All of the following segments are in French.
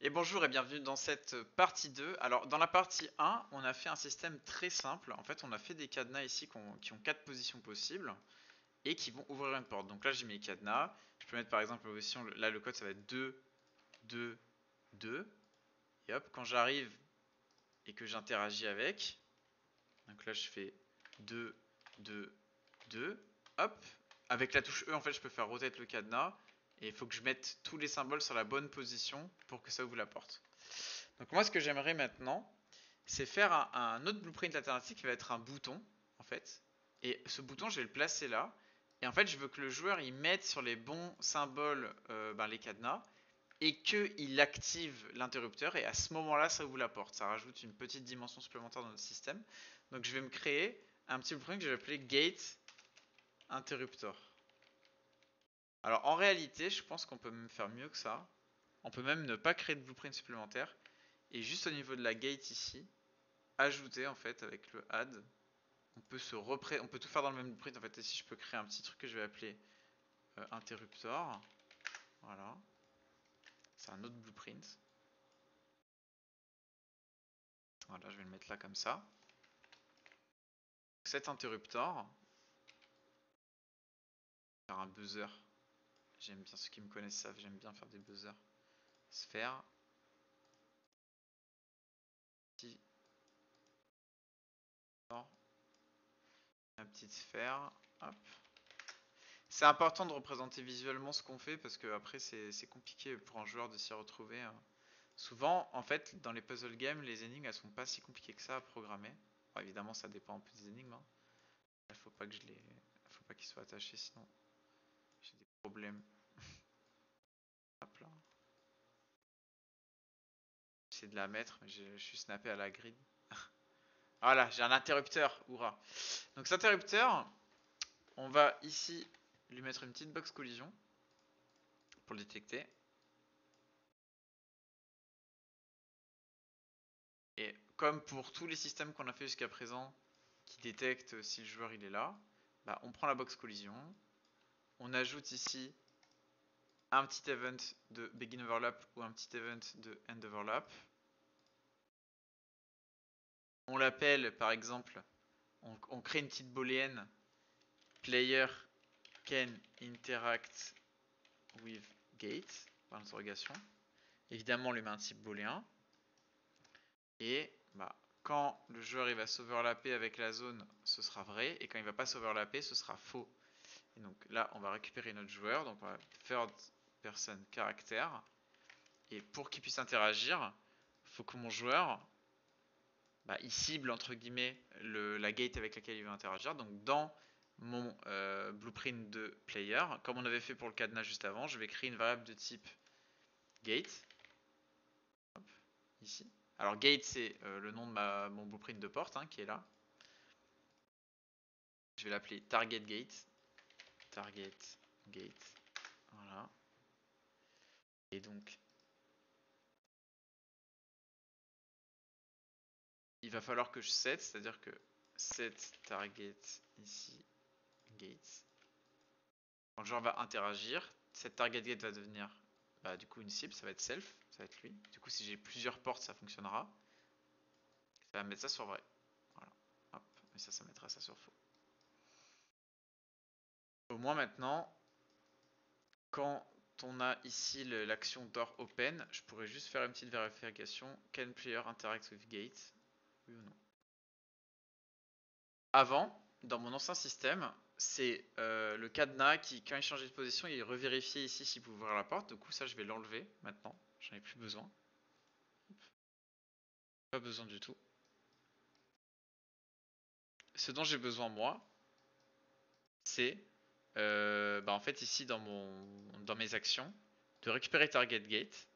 Et bonjour et bienvenue dans cette partie 2. Alors dans la partie 1, on a fait un système très simple. En fait, on a fait des cadenas ici qui ont 4 positions possibles et qui vont ouvrir une porte. Donc là, j'ai mis les cadenas. Je peux mettre par exemple la position, là le code ça va être 2, 2, 2. Et hop, quand j'arrive et que j'interagis avec, donc là je fais 2, 2, 2. Hop, avec la touche E en fait je peux faire rotate le cadenas. Et il faut que je mette tous les symboles sur la bonne position pour que ça ouvre la porte. Donc moi ce que j'aimerais maintenant, c'est faire un autre blueprint alternatif qui va être un bouton en fait. Et ce bouton je vais le placer là. Et en fait je veux que le joueur il mette sur les bons symboles les cadenas et qu'il active l'interrupteur et à ce moment là ça ouvre la porte. Ça rajoute une petite dimension supplémentaire dans notre système. Donc je vais me créer un petit blueprint que je vais appeler gate interruptor. Alors en réalité je pense qu'on peut même faire mieux que ça. On peut même ne pas créer de blueprint supplémentaire et juste au niveau de la gate ici, ajouter en fait avec le add, on peut tout faire dans le même blueprint en fait. Ici je peux créer un petit truc que je vais appeler interruptor. Voilà, c'est un autre blueprint. Voilà, je vais le mettre là comme ça. Cet interruptor, faire un buzzer. J'aime bien, ceux qui me connaissent savent, j'aime bien faire des buzzers. Sphère. Petit. La petite sphère. Hop. C'est important de représenter visuellement ce qu'on fait parce que après c'est compliqué pour un joueur de s'y retrouver. Souvent, en fait, dans les puzzle games, les énigmes elles sont pas si compliquées que ça à programmer. Bon, évidemment, ça dépend un peu des énigmes. Hein. Il faut pas que faut pas qu'ils soient attachés, sinon j'ai des problèmes. Hop là. J'essaie de la mettre, mais je suis snappé à la grid. Voilà, j'ai un interrupteur, hurrah. Donc cet interrupteur, on va ici lui mettre une petite box collision pour le détecter. Et comme pour tous les systèmes qu'on a fait jusqu'à présent, qui détectent si le joueur il est là, bah, on prend la box collision, on ajoute ici un petit event de begin overlap ou un petit event de end overlap. On l'appelle par exemple, on crée une petite booléenne player can interact with gate, par l'interrogation. Évidemment, on lui met un type booléen. Et bah, quand le joueur il va s'overlapper avec la zone, ce sera vrai. Et quand il va pas s'overlapper, ce sera faux. Et donc là, on va récupérer notre joueur. Donc on va third person caractère. Et pour qu'il puisse interagir, il faut que mon joueur il cible entre guillemets la gate avec laquelle il veut interagir. Donc dans mon blueprint de player, comme on avait fait pour le cadenas juste avant, je vais créer une variable de type gate. Hop, ici. Alors gate c'est le nom de mon blueprint de porte qui est là. Je vais l'appeler target gate. Target gate. Voilà. Et donc il va falloir que je set, c'est-à-dire que set target ici gate. Quand le joueur va interagir, cette target gate va devenir du coup une cible, ça va être self, ça va être lui. Du coup si j'ai plusieurs portes ça fonctionnera. Ça va mettre ça sur vrai. Voilà. Hop. Et ça mettra ça sur faux. Au moins maintenant, quand on a ici l'action door open, je pourrais juste faire une petite vérification. Can player interact with gate? Oui ou non? Avant, dans mon ancien système, c'est le cadenas qui, quand il changeait de position, il revérifiait ici s'il pouvait ouvrir la porte. Du coup, ça, je vais l'enlever maintenant. J'en ai plus besoin. Pas besoin du tout. Ce dont j'ai besoin, moi, c'est en fait ici dans mes actions, de récupérer target gate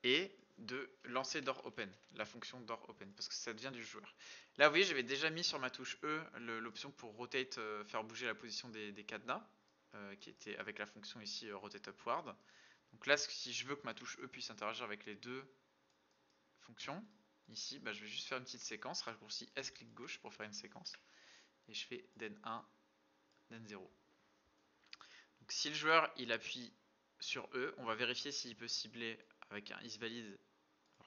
et de lancer door open, la fonction door open, parce que ça devient du joueur. Là, vous voyez, j'avais déjà mis sur ma touche E l'option pour rotate, faire bouger la position des cadenas, qui était avec la fonction ici rotate upward. Donc là, si je veux que ma touche E puisse interagir avec les deux fonctions, ici, je vais juste faire une petite séquence, raccourci S clic gauche pour faire une séquence, et je fais den 1, den 0. Donc si le joueur il appuie sur E, on va vérifier s'il peut cibler avec un isValid.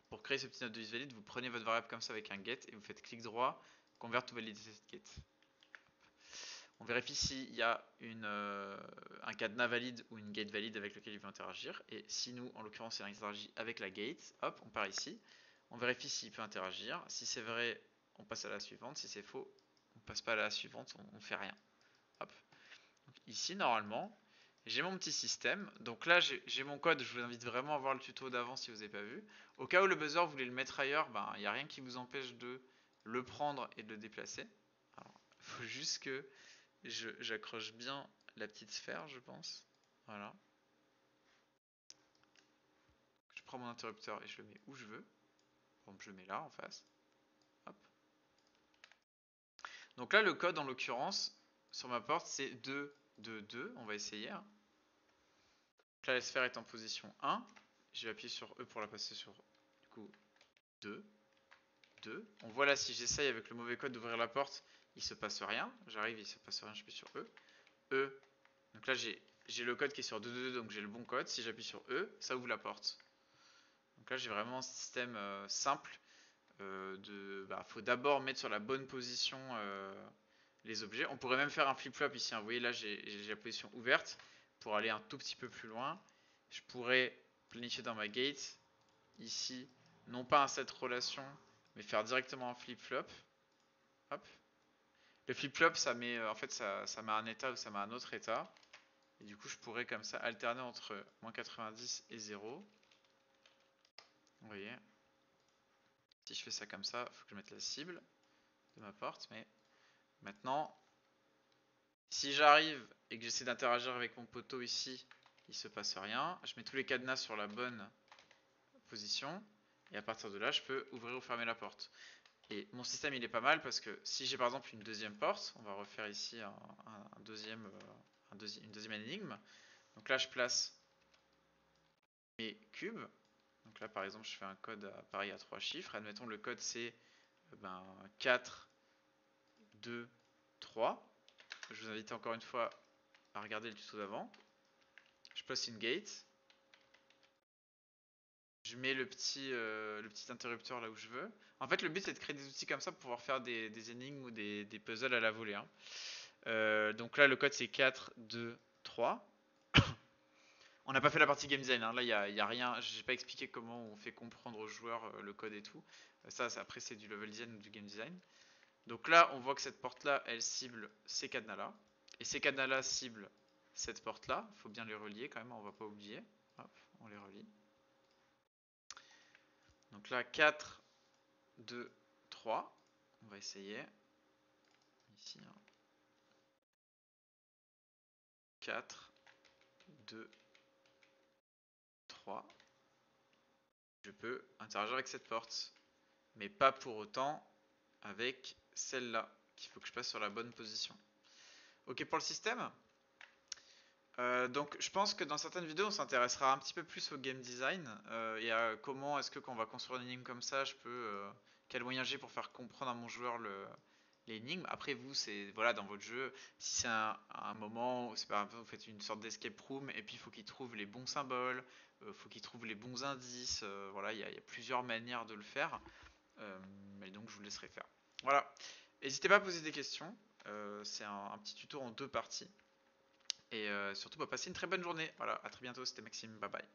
Pour créer ce petit node de isValid, vous prenez votre variable comme ça avec un get et vous faites clic droit, convert to validated get. On vérifie s'il y a un cadenas valide ou une gate valide avec lequel il veut interagir. Et si nous, en l'occurrence, il interagit avec la gate, hop, on part ici. On vérifie s'il peut interagir. Si c'est vrai, on passe à la suivante. Si c'est faux, on passe pas à la suivante, on fait rien. Hop. Donc ici, normalement, j'ai mon petit système. Donc là, j'ai mon code. Je vous invite vraiment à voir le tuto d'avant si vous n'avez pas vu. Au cas où le buzzer, vous voulez le mettre ailleurs, ben, il n'y a rien qui vous empêche de le prendre et de le déplacer. Il faut juste que j'accroche bien la petite sphère, je pense. Voilà. Je prends mon interrupteur et je le mets où je veux. Par exemple, je le mets là en face. Hop. Donc là, le code en l'occurrence, sur ma porte, c'est 2, 2, 2. On va essayer. Donc là, la sphère est en position 1. Je vais appuyer sur E pour la passer sur du coup 2, 2. On voit là, si j'essaye avec le mauvais code d'ouvrir la porte, il se passe rien. J'arrive, il se passe rien, je suis sur E. E. Donc là, j'ai le code qui est sur 2, 2, 2, donc j'ai le bon code. Si j'appuie sur E, ça ouvre la porte. Donc là, j'ai vraiment un système simple. Faut d'abord mettre sur la bonne position les objets. On pourrait même faire un flip-flop ici. Hein. Vous voyez, là, j'ai la position ouverte. Pour aller un tout petit peu plus loin, je pourrais planifier dans ma gate, ici, non pas un set relation, mais faire directement un flip-flop. Hop. Le flip-flop, ça met, en fait, ça met un état ou ça met un autre état. Et du coup, je pourrais comme ça alterner entre moins 90 et 0. Vous voyez. Si je fais ça comme ça, il faut que je mette la cible de ma porte. Mais maintenant, si j'arrive et que j'essaie d'interagir avec mon poteau ici, il se passe rien. Je mets tous les cadenas sur la bonne position. Et à partir de là, je peux ouvrir ou fermer la porte. Et mon système, il est pas mal parce que si j'ai par exemple une deuxième porte, on va refaire ici une deuxième énigme. Donc là, je place mes cubes. Donc là, par exemple, je fais un code pareil à 3 chiffres. Admettons, le code c'est 4, 2, 3. Je vous invite encore une fois à regarder le tuto d'avant. Je place une gate. Je mets le petit interrupteur là où je veux. En fait, le but c'est de créer des outils comme ça pour pouvoir faire des énigmes ou des puzzles à la volée. Hein. Donc là, le code c'est 4, 2, 3. On n'a pas fait la partie game design. Hein. Là, il n'y a rien. Je n'ai pas expliqué comment on fait comprendre aux joueurs le code et tout. Ça, après, c'est du level design ou du game design. Donc là, on voit que cette porte-là, elle cible ces cadenas-là. Et ces cadenas-là ciblent cette porte-là. Il faut bien les relier quand même, on ne va pas oublier. Hop, on les relie. Donc là, 4, 2, 3. On va essayer. Ici. Hein. 4, 2, 3. Je peux interagir avec cette porte. Mais pas pour autant avec celle-là. Qu'il faut que je passe sur la bonne position. Ok pour le système. Donc je pense que dans certaines vidéos on s'intéressera un petit peu plus au game design et à comment est-ce que quand on va construire une énigme comme ça, quel moyen j'ai pour faire comprendre à mon joueur l'énigme. Après vous, c'est voilà dans votre jeu, si c'est un moment où c'est par exemple vous faites une sorte d'escape room et puis il faut qu'il trouve les bons symboles, faut qu'il trouve les bons indices, voilà il y a plusieurs manières de le faire, mais donc je vous laisserai faire. Voilà, n'hésitez pas à poser des questions, c'est un petit tuto en 2 parties. Et surtout, passez une très bonne journée. Voilà, à très bientôt, c'était Maxime, bye bye.